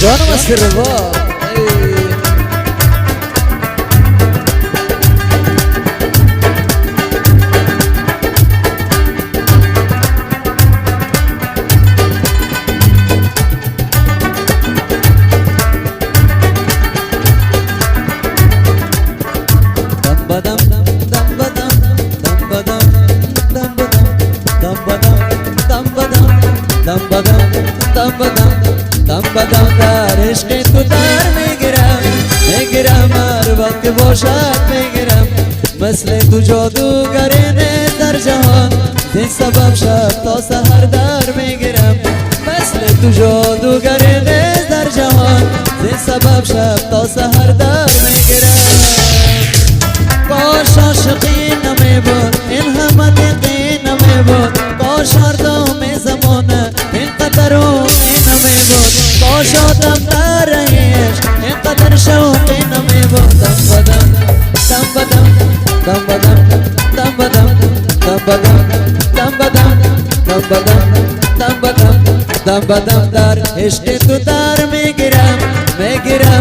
جانم از روا دم بدم در عشق تو در میگیرم هر وقت باشد میگیرم مثل تو جادوگر نیست در جهان زین سبب شب تا سحر در میگیرم مثل تو جادوگر نیست در جهان زین سبب شب تا سحر در میگیرم کاش عاشقی نمیبود این همه دقی نمیبود کاش هر دم زمانه اینقدر نمیبود کاش آدم در عشق اینقدر شوقی نمیبود دم بدم دم بدم دم بدم دم بدم دم بدم دم بدم دم بدم دم بدم در عشق تو در میگیرم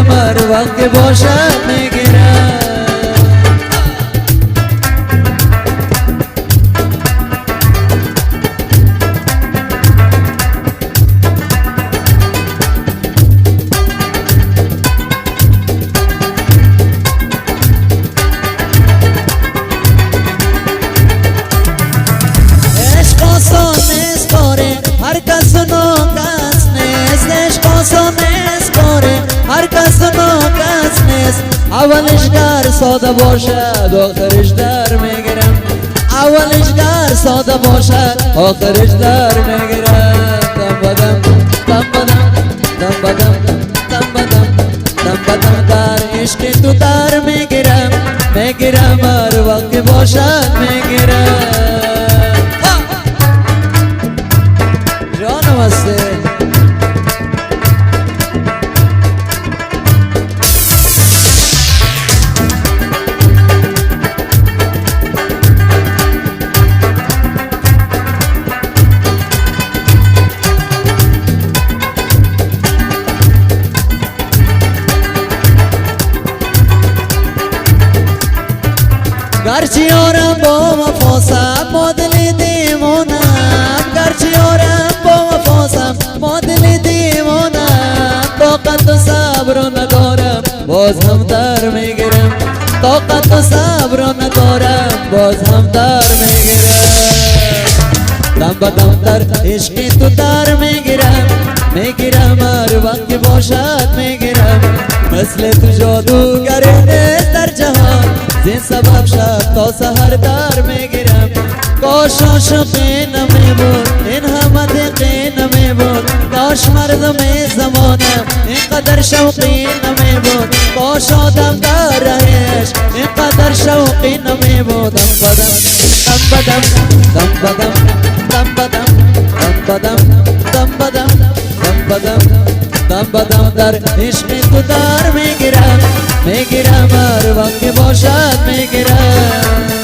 هر وقت باشد میگیرم اولش گر ساده باشد آخرش در میگیرم اولش گر ساده باشد آخرش در میگیرم دم بدم دم بدم دم بدم دم بدم دم بدم در عشق تو در میگیرم هر وقت باشد میگیرم جانم هسته گرچه یارم با وفاسم ما دل دیوانم گرچه یارم با وفاسم ما دل دیوانم طاقت و صبر ندارم باز هم در میگیرم طاقت و صبر ندارم باز هم در میگیرم دم بدم در عشق تو در میگیرم هر وقت باشد میگیرم مثل تو جادوگر نیست در جهان زین سبب شب تا سحر در میگیرم کاش عاشقی نمیبود این همه دقی نمیبود کاش مردم زمانم اینقدر شوقی نمیبود کاش آدم در عشق اینقدر شوقی نمیبود دم بدم دم بدم دم بدم دم بدم دم بدم دم بدم دم بدم در عشق تو در میگیرم هر وقت باشد میگیرم